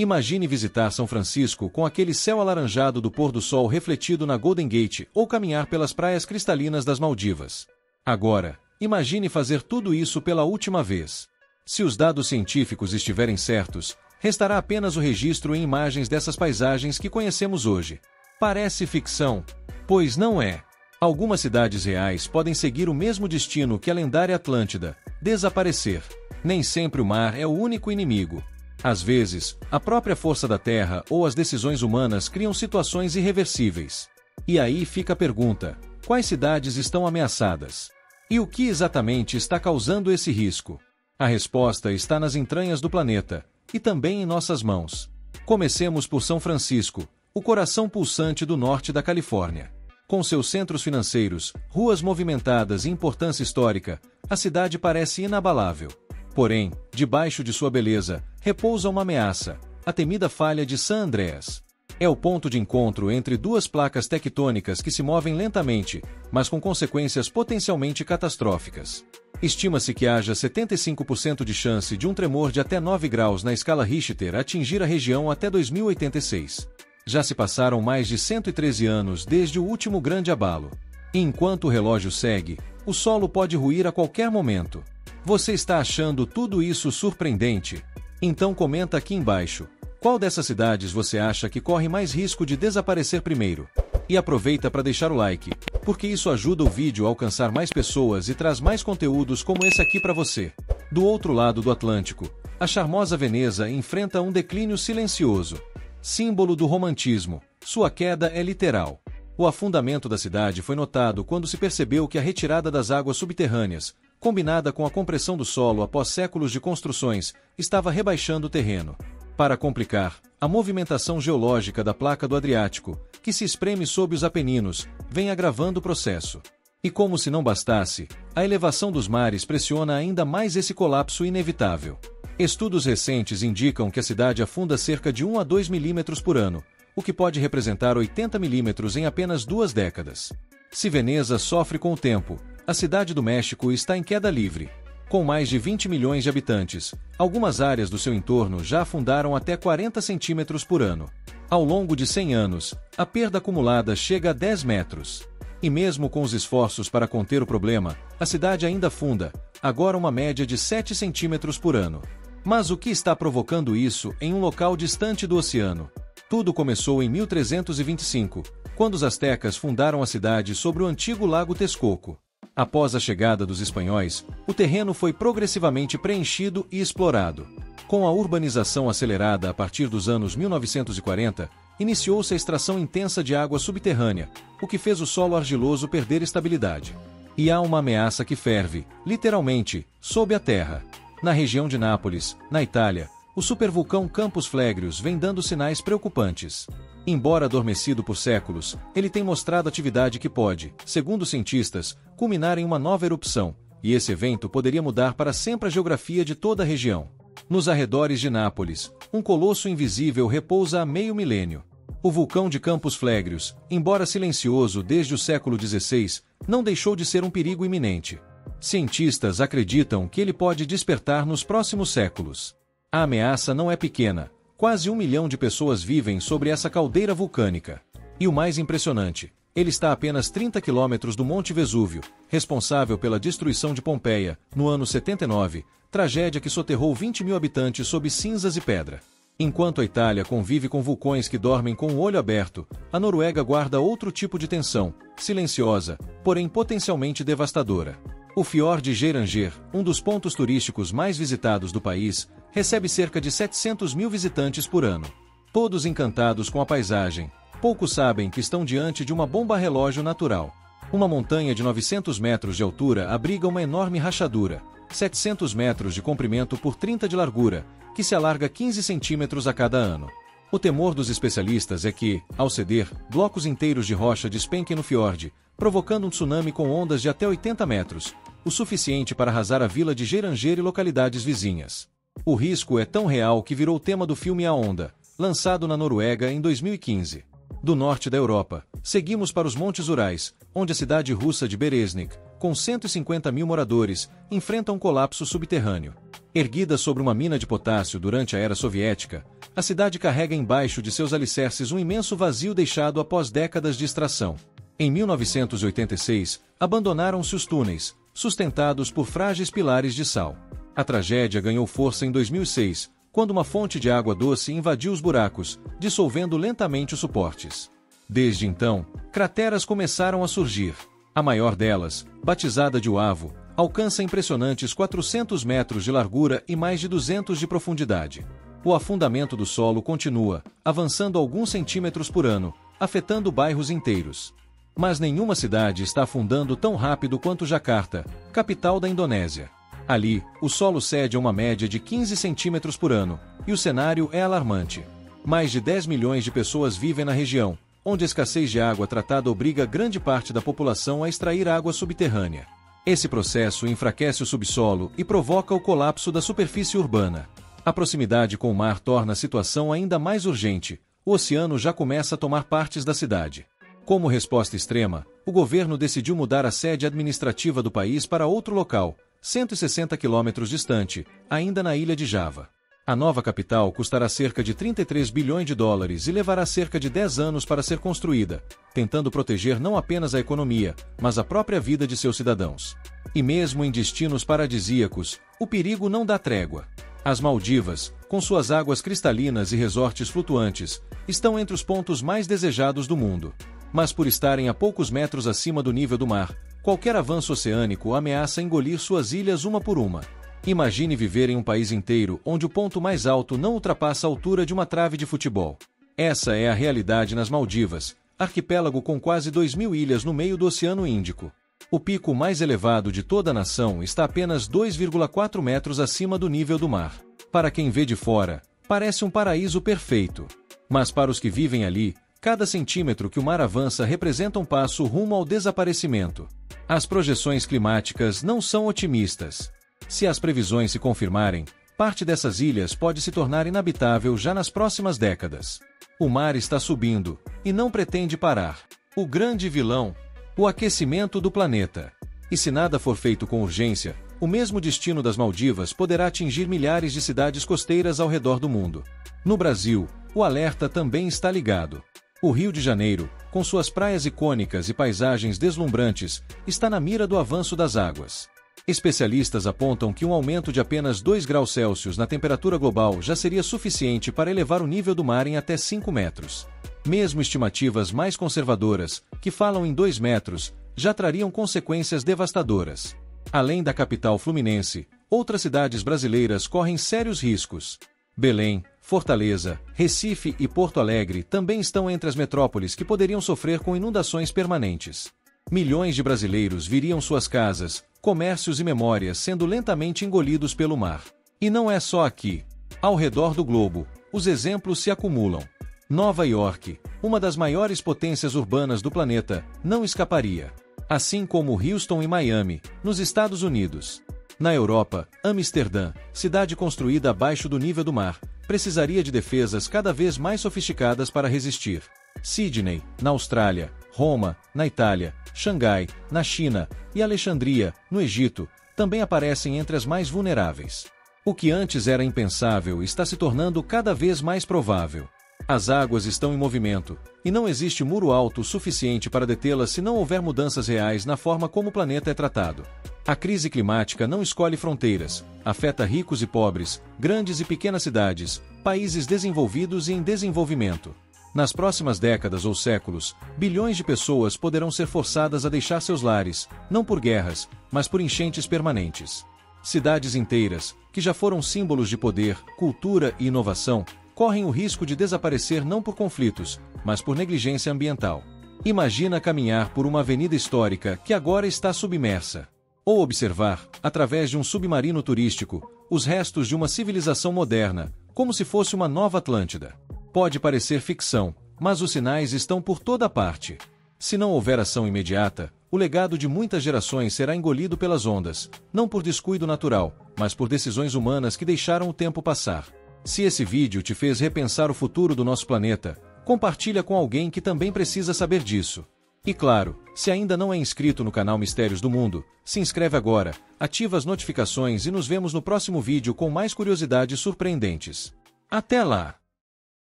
Imagine visitar São Francisco com aquele céu alaranjado do pôr do sol refletido na Golden Gate ou caminhar pelas praias cristalinas das Maldivas. Agora, imagine fazer tudo isso pela última vez. Se os dados científicos estiverem certos, restará apenas o registro em imagens dessas paisagens que conhecemos hoje. Parece ficção? Pois não é. Algumas cidades reais podem seguir o mesmo destino que a lendária Atlântida: desaparecer. Nem sempre o mar é o único inimigo. Às vezes, a própria força da Terra ou as decisões humanas criam situações irreversíveis. E aí fica a pergunta: quais cidades estão ameaçadas? E o que exatamente está causando esse risco? A resposta está nas entranhas do planeta, e também em nossas mãos. Comecemos por São Francisco, o coração pulsante do norte da Califórnia. Com seus centros financeiros, ruas movimentadas e importância histórica, a cidade parece inabalável. Porém, debaixo de sua beleza, repousa uma ameaça: a temida falha de San Andreas. É o ponto de encontro entre duas placas tectônicas que se movem lentamente, mas com consequências potencialmente catastróficas. Estima-se que haja 75% de chance de um tremor de até 9 graus na escala Richter atingir a região até 2086. Já se passaram mais de 113 anos desde o último grande abalo. E enquanto o relógio segue, o solo pode ruir a qualquer momento. Você está achando tudo isso surpreendente? Então comenta aqui embaixo: qual dessas cidades você acha que corre mais risco de desaparecer primeiro? E aproveita para deixar o like, porque isso ajuda o vídeo a alcançar mais pessoas e traz mais conteúdos como esse aqui para você. Do outro lado do Atlântico, a charmosa Veneza enfrenta um declínio silencioso. Símbolo do romantismo, sua queda é literal. O afundamento da cidade foi notado quando se percebeu que a retirada das águas subterrâneas, combinada com a compressão do solo após séculos de construções, estava rebaixando o terreno. Para complicar, a movimentação geológica da placa do Adriático, que se espreme sob os Apeninos, vem agravando o processo. E como se não bastasse, a elevação dos mares pressiona ainda mais esse colapso inevitável. Estudos recentes indicam que a cidade afunda cerca de 1 a 2 milímetros por ano, o que pode representar 80 milímetros em apenas 2 décadas. Se Veneza sofre com o tempo, a cidade do México está em queda livre. Com mais de 20 milhões de habitantes, algumas áreas do seu entorno já afundaram até 40 centímetros por ano. Ao longo de 100 anos, a perda acumulada chega a 10 metros. E mesmo com os esforços para conter o problema, a cidade ainda afunda, agora uma média de 7 centímetros por ano. Mas o que está provocando isso em um local distante do oceano? Tudo começou em 1325, quando os astecas fundaram a cidade sobre o antigo lago Texcoco. Após a chegada dos espanhóis, o terreno foi progressivamente preenchido e explorado. Com a urbanização acelerada a partir dos anos 1940, iniciou-se a extração intensa de água subterrânea, o que fez o solo argiloso perder estabilidade. E há uma ameaça que ferve, literalmente, sob a terra. Na região de Nápoles, na Itália, o supervulcão Campos Flegrius vem dando sinais preocupantes. Embora adormecido por séculos, ele tem mostrado atividade que pode, segundo cientistas, culminar em uma nova erupção, e esse evento poderia mudar para sempre a geografia de toda a região. Nos arredores de Nápoles, um colosso invisível repousa há meio milênio. O vulcão de Campos Flegrius, embora silencioso desde o século XVI, não deixou de ser um perigo iminente. Cientistas acreditam que ele pode despertar nos próximos séculos. A ameaça não é pequena. Quase 1 milhão de pessoas vivem sobre essa caldeira vulcânica. E o mais impressionante, ele está a apenas 30 quilômetros do Monte Vesúvio, responsável pela destruição de Pompeia, no ano 79, tragédia que soterrou 20 mil habitantes sob cinzas e pedra. Enquanto a Itália convive com vulcões que dormem com o olho aberto, a Noruega guarda outro tipo de tensão, silenciosa, porém potencialmente devastadora. O Fiord Geiranger, um dos pontos turísticos mais visitados do país, recebe cerca de 700 mil visitantes por ano. Todos encantados com a paisagem, poucos sabem que estão diante de uma bomba-relógio natural. Uma montanha de 900 metros de altura abriga uma enorme rachadura, 700 metros de comprimento por 30 de largura, que se alarga 15 centímetros a cada ano. O temor dos especialistas é que, ao ceder, blocos inteiros de rocha despenquem no fiord, provocando um tsunami com ondas de até 80 metros, o suficiente para arrasar a vila de Geiranger e localidades vizinhas. O risco é tão real que virou tema do filme A Onda, lançado na Noruega em 2015. Do norte da Europa, seguimos para os Montes Urais, onde a cidade russa de Bereznik, com 150 mil moradores, enfrenta um colapso subterrâneo. Erguida sobre uma mina de potássio durante a era soviética, a cidade carrega embaixo de seus alicerces um imenso vazio deixado após décadas de extração. Em 1986, abandonaram-se os túneis, sustentados por frágeis pilares de sal. A tragédia ganhou força em 2006, quando uma fonte de água doce invadiu os buracos, dissolvendo lentamente os suportes. Desde então, crateras começaram a surgir. A maior delas, batizada de Oavo, alcança impressionantes 400 metros de largura e mais de 200 de profundidade. O afundamento do solo continua, avançando alguns centímetros por ano, afetando bairros inteiros. Mas nenhuma cidade está afundando tão rápido quanto Jakarta, capital da Indonésia. Ali, o solo cede a uma média de 15 centímetros por ano, e o cenário é alarmante. Mais de 10 milhões de pessoas vivem na região, onde a escassez de água tratada obriga grande parte da população a extrair água subterrânea. Esse processo enfraquece o subsolo e provoca o colapso da superfície urbana. A proximidade com o mar torna a situação ainda mais urgente. O oceano já começa a tomar partes da cidade. Como resposta extrema, o governo decidiu mudar a sede administrativa do país para outro local, 160 quilômetros distante, ainda na ilha de Java. A nova capital custará cerca de 33 bilhões de dólares e levará cerca de 10 anos para ser construída, tentando proteger não apenas a economia, mas a própria vida de seus cidadãos. E mesmo em destinos paradisíacos, o perigo não dá trégua. As Maldivas, com suas águas cristalinas e resorts flutuantes, estão entre os pontos mais desejados do mundo. Mas por estarem a poucos metros acima do nível do mar, qualquer avanço oceânico ameaça engolir suas ilhas uma por uma. Imagine viver em um país inteiro onde o ponto mais alto não ultrapassa a altura de uma trave de futebol. Essa é a realidade nas Maldivas, arquipélago com quase 2.000 ilhas no meio do Oceano Índico. O pico mais elevado de toda a nação está apenas 2,4 metros acima do nível do mar. Para quem vê de fora, parece um paraíso perfeito. Mas para os que vivem ali, cada centímetro que o mar avança representa um passo rumo ao desaparecimento. As projeções climáticas não são otimistas. Se as previsões se confirmarem, parte dessas ilhas pode se tornar inabitável já nas próximas décadas. O mar está subindo, e não pretende parar. O grande vilão: o aquecimento do planeta. E se nada for feito com urgência, o mesmo destino das Maldivas poderá atingir milhares de cidades costeiras ao redor do mundo. No Brasil, o alerta também está ligado. O Rio de Janeiro, com suas praias icônicas e paisagens deslumbrantes, está na mira do avanço das águas. Especialistas apontam que um aumento de apenas 2 graus Celsius na temperatura global já seria suficiente para elevar o nível do mar em até 5 metros. Mesmo estimativas mais conservadoras, que falam em 2 metros, já trariam consequências devastadoras. Além da capital fluminense, outras cidades brasileiras correm sérios riscos. Belém, Fortaleza, Recife e Porto Alegre também estão entre as metrópoles que poderiam sofrer com inundações permanentes. Milhões de brasileiros veriam suas casas, comércios e memórias sendo lentamente engolidos pelo mar. E não é só aqui. Ao redor do globo, os exemplos se acumulam. Nova York, uma das maiores potências urbanas do planeta, não escaparia. Assim como Houston e Miami, nos Estados Unidos. Na Europa, Amsterdã, cidade construída abaixo do nível do mar, precisaria de defesas cada vez mais sofisticadas para resistir. Sydney, na Austrália, Roma, na Itália, Xangai, na China, e Alexandria, no Egito, também aparecem entre as mais vulneráveis. O que antes era impensável está se tornando cada vez mais provável. As águas estão em movimento, e não existe muro alto o suficiente para detê-las se não houver mudanças reais na forma como o planeta é tratado. A crise climática não escolhe fronteiras, afeta ricos e pobres, grandes e pequenas cidades, países desenvolvidos e em desenvolvimento. Nas próximas décadas ou séculos, bilhões de pessoas poderão ser forçadas a deixar seus lares, não por guerras, mas por enchentes permanentes. Cidades inteiras, que já foram símbolos de poder, cultura e inovação, correm o risco de desaparecer não por conflitos, mas por negligência ambiental. Imagina caminhar por uma avenida histórica que agora está submersa. Ou observar, através de um submarino turístico, os restos de uma civilização moderna, como se fosse uma nova Atlântida. Pode parecer ficção, mas os sinais estão por toda parte. Se não houver ação imediata, o legado de muitas gerações será engolido pelas ondas, não por descuido natural, mas por decisões humanas que deixaram o tempo passar. Se esse vídeo te fez repensar o futuro do nosso planeta, compartilha com alguém que também precisa saber disso. E claro, se ainda não é inscrito no canal Mistérios do Mundo, se inscreve agora, ativa as notificações e nos vemos no próximo vídeo com mais curiosidades surpreendentes. Até lá!